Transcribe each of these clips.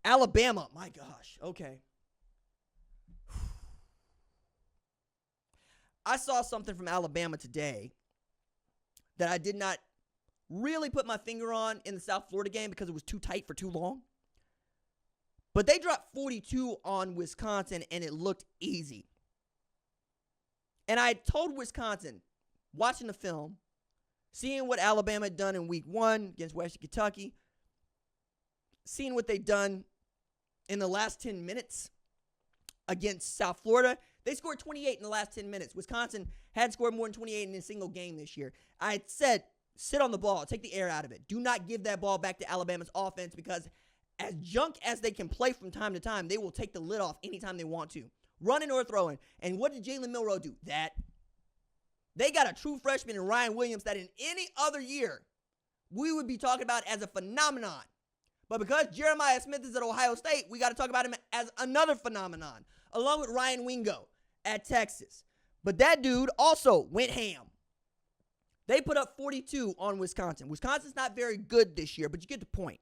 Alabama, my gosh, okay. I saw something from Alabama today that I did not really put my finger on in the South Florida game because it was too tight for too long. But they dropped 42 on Wisconsin, and it looked easy. And I told Wisconsin, watching the film, seeing what Alabama had done in week 1 against Western Kentucky, seeing what they've done in the last 10 minutes against South Florida. They scored 28 in the last 10 minutes. Wisconsin hadn't scored more than 28 in a single game this year. I had said, sit on the ball. Take the air out of it. Do not give that ball back to Alabama's offense because as junk as they can play from time to time, they will take the lid off anytime they want to. Running or throwing. And what did Jalen Milroe do? That. They got a true freshman in Ryan Williams that in any other year we would be talking about as a phenomenon. But because Jeremiah Smith is at Ohio State, we got to talk about him as another phenomenon, along with Ryan Wingo at Texas. But that dude also went ham. They put up 42 on Wisconsin. Wisconsin's not very good this year, but you get the point.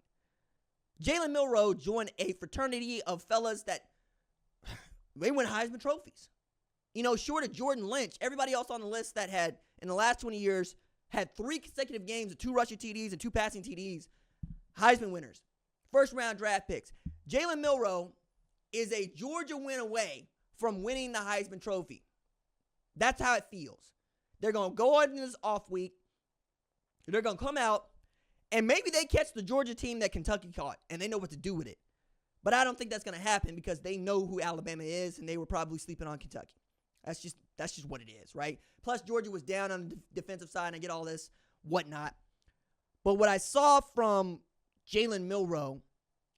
Jalen Milroe joined a fraternity of fellas that they win Heisman trophies. You know, short of Jordan Lynch, everybody else on the list that had, in the last 20 years, had 3 consecutive games of 2 rushing TDs and 2 passing TDs, Heisman winners, first-round draft picks. Jalen Milroe is a Georgia win away from winning the Heisman Trophy. That's how it feels. They're going to go into this off week. They're going to come out, and maybe they catch the Georgia team that Kentucky caught, and they know what to do with it. But I don't think that's going to happen because they know who Alabama is, and they were probably sleeping on Kentucky. That's just what it is, right? Plus, Georgia was down on the defensive side, and I get all this whatnot. But what I saw from Jalen Milroe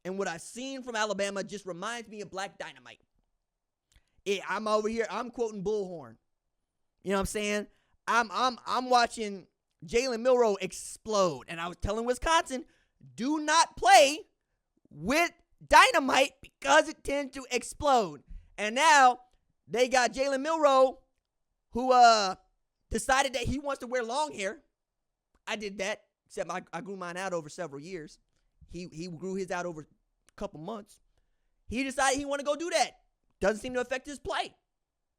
and what I've seen from Alabama just reminds me of Black Dynamite. I'm over here, I'm quoting Bullhorn. You know what I'm saying? I'm watching Jalen Milroe explode. And I was telling Wisconsin, do not play with dynamite because it tends to explode. And now they got Jalen Milroe who decided that he wants to wear long hair. I did that, except I grew mine out over several years. He grew his out over a couple months. He decided he want to go do that. Doesn't seem to affect his play.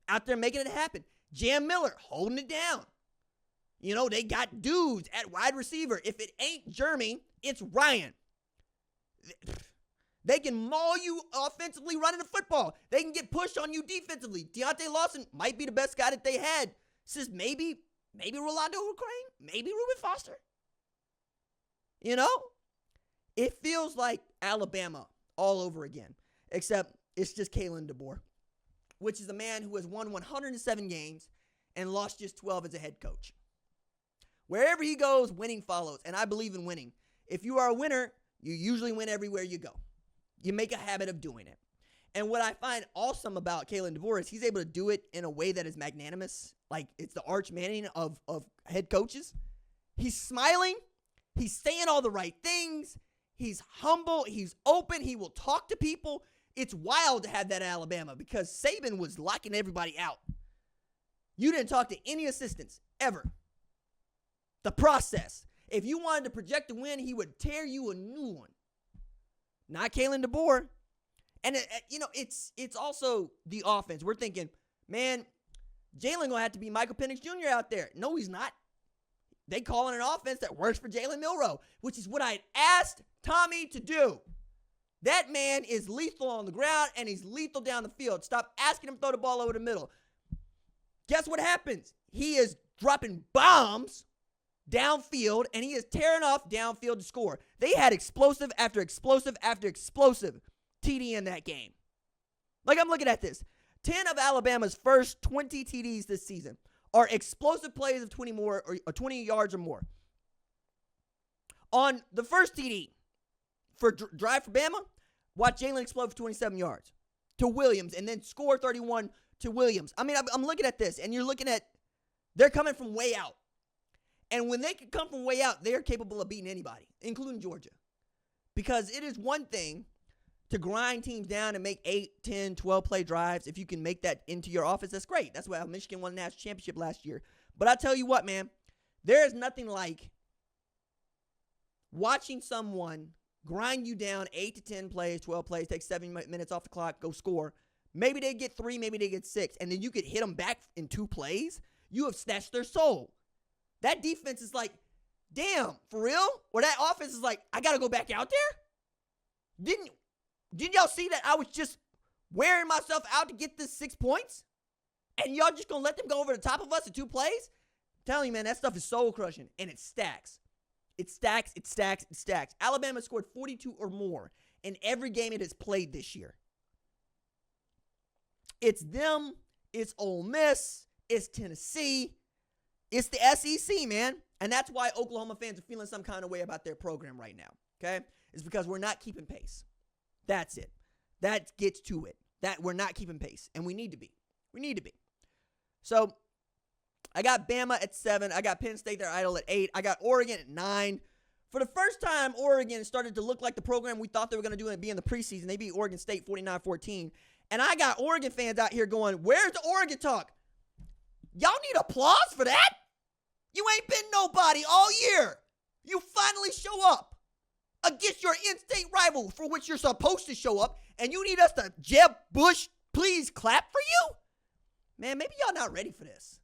Out there making it happen. Jam Miller holding it down. You know, they got dudes at wide receiver. If it ain't Jeremy, it's Ryan. They can maul you offensively running the football. They can get pushed on you defensively. Deontay Lawson might be the best guy that they had since maybe Rolando Crane, maybe Reuben Foster. You know? It feels like Alabama all over again, except it's just Kalen DeBoer, which is a man who has won 107 games and lost just 12 as a head coach. Wherever he goes, winning follows, and I believe in winning. If you are a winner, you usually win everywhere you go. You make a habit of doing it. And what I find awesome about Kalen DeBoer is he's able to do it in a way that is magnanimous. Like, it's the Arch Manning of head coaches. He's smiling. He's saying all the right things. He's humble. He's open. He will talk to people. It's wild to have that at Alabama because Saban was locking everybody out. You didn't talk to any assistants ever. The process. If you wanted to project a win, he would tear you a new one. Not Kalen DeBoer. And, it's also the offense. We're thinking, man, Jalen going to have to be Michael Penix Jr. out there. No, he's not. They calling an offense that works for Jalen Milroe, which is what I had asked Tommy to do. That man is lethal on the ground, and he's lethal down the field. Stop asking him to throw the ball over the middle. Guess what happens? He is dropping bombs downfield, and he is tearing off downfield to score. They had explosive after explosive after explosive TD in that game. Like, I'm looking at this. 10 of Alabama's first 20 TDs this season are explosive plays of 20 more or 20 yards or more. On the first TD for drive for Bama, watch Jalen explode for 27 yards to Williams and then score 31 to Williams. I mean, I'm looking at this, and you're looking at they're coming from way out. And when they can come from way out, they are capable of beating anybody, including Georgia. Because it is one thing to grind teams down and make 8, 10, 12-play drives. If you can make that into your offense, that's great. That's why Michigan won the national championship last year. But I tell you what, man, there is nothing like watching someone grind you down 8 to 10 plays, 12 plays, take 7 minutes off the clock, go score. Maybe they get 3, maybe they get 6, and then you could hit them back in 2 plays. You have snatched their soul. That defense is like, damn, for real? Or that offense is like, I got to go back out there? Didn't y'all see that I was just wearing myself out to get this 6 points? And y'all just going to let them go over the top of us in 2 plays? I'm telling you, man, that stuff is soul crushing, and it stacks. It stacks, it stacks, it stacks. Alabama scored 42 or more in every game it has played this year. It's them, it's Ole Miss, it's Tennessee, it's the SEC, man. And that's why Oklahoma fans are feeling some kind of way about their program right now, okay? It's because we're not keeping pace. That's it. That gets to it. That we're not keeping pace, and we need to be. We need to be. So I got Bama at 7. I got Penn State, their idol, at 8. I got Oregon at 9. For the first time, Oregon started to look like the program we thought they were going to do and be in the preseason. They beat Oregon State 49-14. And I got Oregon fans out here going, where's the Oregon talk? Y'all need applause for that? You ain't been nobody all year. You finally show up against your in-state rival for which you're supposed to show up, and you need us to Jeb Bush, please clap for you? Man, maybe y'all not ready for this.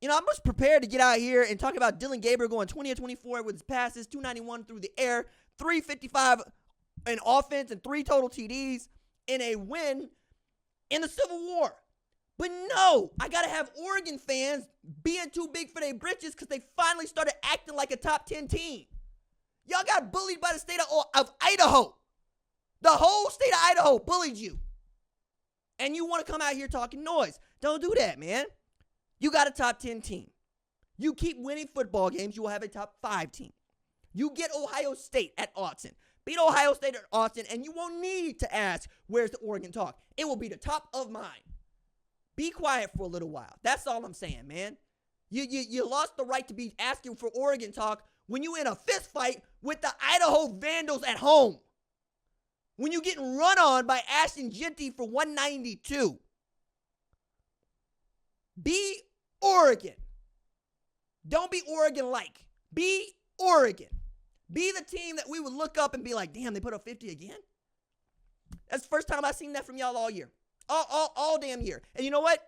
You know, I'm just prepared to get out here and talk about Dylan Gabriel going 20 of 24 with his passes, 291 through the air, 355 in offense, and 3 total TDs in a win in the Civil War. But no, I got to have Oregon fans being too big for their britches because they finally started acting like a top 10 team. Y'all got bullied by the state of Idaho. The whole state of Idaho bullied you. And you want to come out here talking noise. Don't do that, man. You got a top 10 team. You keep winning football games, you will have a top 5 team. You get Ohio State at Austin. Beat Ohio State at Austin, and you won't need to ask, where's the Oregon talk? It will be the top of mind. Be quiet for a little while. That's all I'm saying, man. You lost the right to be asking for Oregon talk when you in a fist fight with the Idaho Vandals at home. When you getting run on by Ashton Genty for 192. Be Oregon. Don't be Oregon-like. Be Oregon. Be the team that we would look up and be like, damn, they put up 50 again? That's the first time I've seen that from y'all all year. All damn year. And you know what?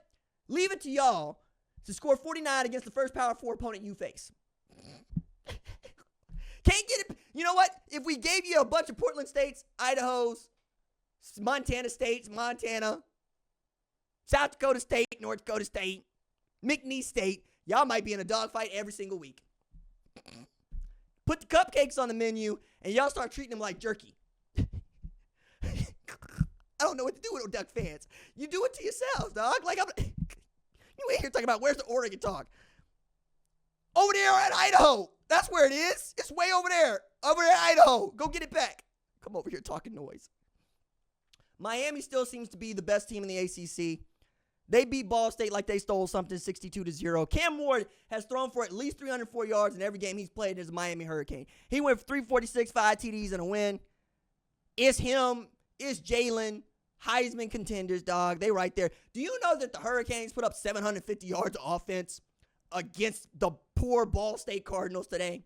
Leave it to y'all to score 49 against the first Power 4 opponent you face. Can't get it. You know what? If we gave you a bunch of Portland States, Idaho's, Montana States, Montana, South Dakota State, North Dakota State, McNeese State, y'all might be in a dogfight every single week. Put the cupcakes on the menu, and y'all start treating them like jerky. I don't know what to do with Duck fans. You do it to yourselves, dog. Like, you ain't here talking about where's the Oregon talk. Over there at Idaho. That's where it is. It's way over there. Over there at Idaho. Go get it back. Come over here talking noise. Miami still seems to be the best team in the ACC. They beat Ball State like they stole something 62-0. Cam Ward has thrown for at least 304 yards in every game he's played as a Miami Hurricane. He went for 346, 5 TDs and a win. It's him. It's Jalen. Heisman contenders, dog. They right there. Do you know that the Hurricanes put up 750 yards of offense against the poor Ball State Cardinals today?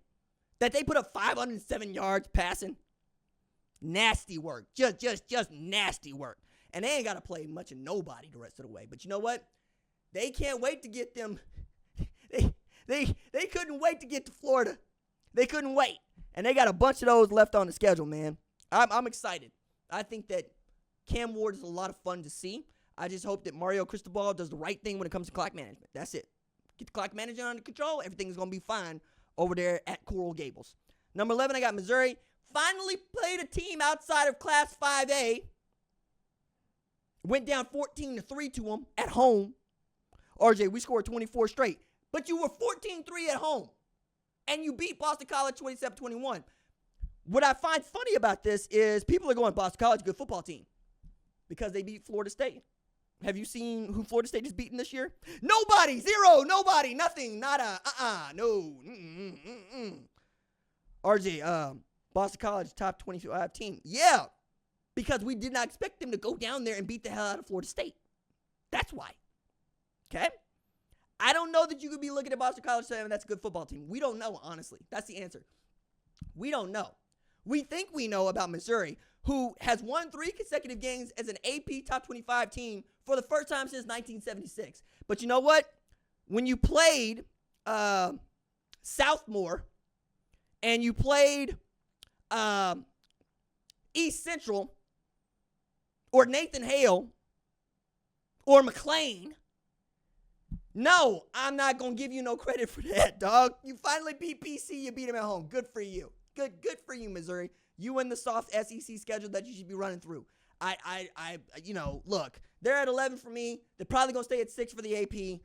That they put up 507 yards passing? Nasty work. Just nasty work. And they ain't got to play much of nobody the rest of the way. But you know what? They can't wait to get them. They couldn't wait to get to Florida. They couldn't wait. And they got a bunch of those left on the schedule, man. I'm excited. I think that Cam Ward is a lot of fun to see. I just hope that Mario Cristobal does the right thing when it comes to clock management. That's it. Get the clock management under control. Everything's going to be fine over there at Coral Gables. Number 11, I got Missouri. Finally played a team outside of Class 5A. Went down 14-3 to them at home. RJ, we scored 24 straight. But you were 14-3 at home. And you beat Boston College 27-21. What I find funny about this is people are going, Boston College, good football team. Because they beat Florida State. Have you seen who Florida State has beaten this year? Nobody. Zero. Nobody. Nothing. Nada. No. RJ, Boston College, top 25 team. Yeah. Because we did not expect them to go down there and beat the hell out of Florida State. That's why. Okay? I don't know that you could be looking at Boston College saying that's a good football team. We don't know, honestly. That's the answer. We don't know. we think we know about Missouri, who has won 3 consecutive games as an AP Top 25 team for the first time since 1976. But you know what? When you played Southmore and you played East Central or Nathan Hale or McLean, no, I'm not going to give you no credit for that, dog. You finally beat PC. You beat him at home. Good for you. Good for you, Missouri. You in the soft SEC schedule that you should be running through. Look, they're at 11 for me. They're probably going to stay at 6 for the AP.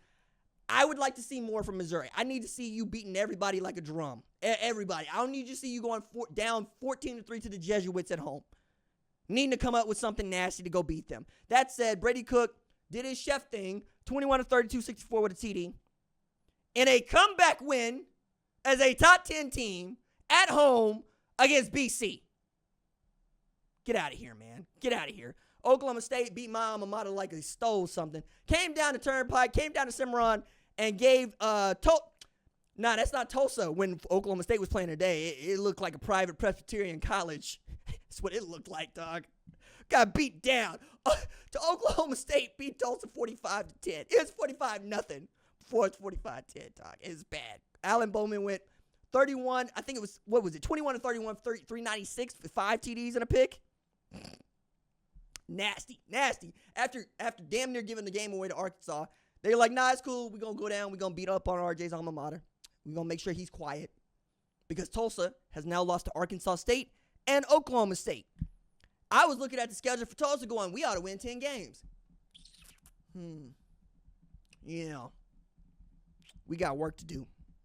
I would like to see more from Missouri. I need to see you beating everybody like a drum. Everybody. I don't need to see you going down 14-3 to the Jesuits at home. Needing to come up with something nasty to go beat them. That said, Brady Cook did his chef thing, 21-32, 64 with a TD, in a comeback win as a top 10 team at home against BC. Get out of here, man. Get out of here. Oklahoma State beat my alma mater like they stole something. Came down to Turnpike, came down to Cimarron, and gave that's not Tulsa when Oklahoma State was playing today. It looked like a private Presbyterian college. That's what it looked like, dog. Got beat down. To Oklahoma State beat Tulsa 45-10. It was 45-0 before it's 45-10, dog. It was bad. Alan Bowman went 31, I think it was, 21-31, 396 with 5 TDs and a pick. Nasty. After damn near giving the game away to Arkansas, they're like, nah, it's cool. We're going to go down. We're going to beat up on RJ's alma mater. We're going to make sure he's quiet. Because Tulsa has now lost to Arkansas State and Oklahoma State. I was looking at the schedule for Tulsa going, we ought to win 10 games. Yeah. We got work to do.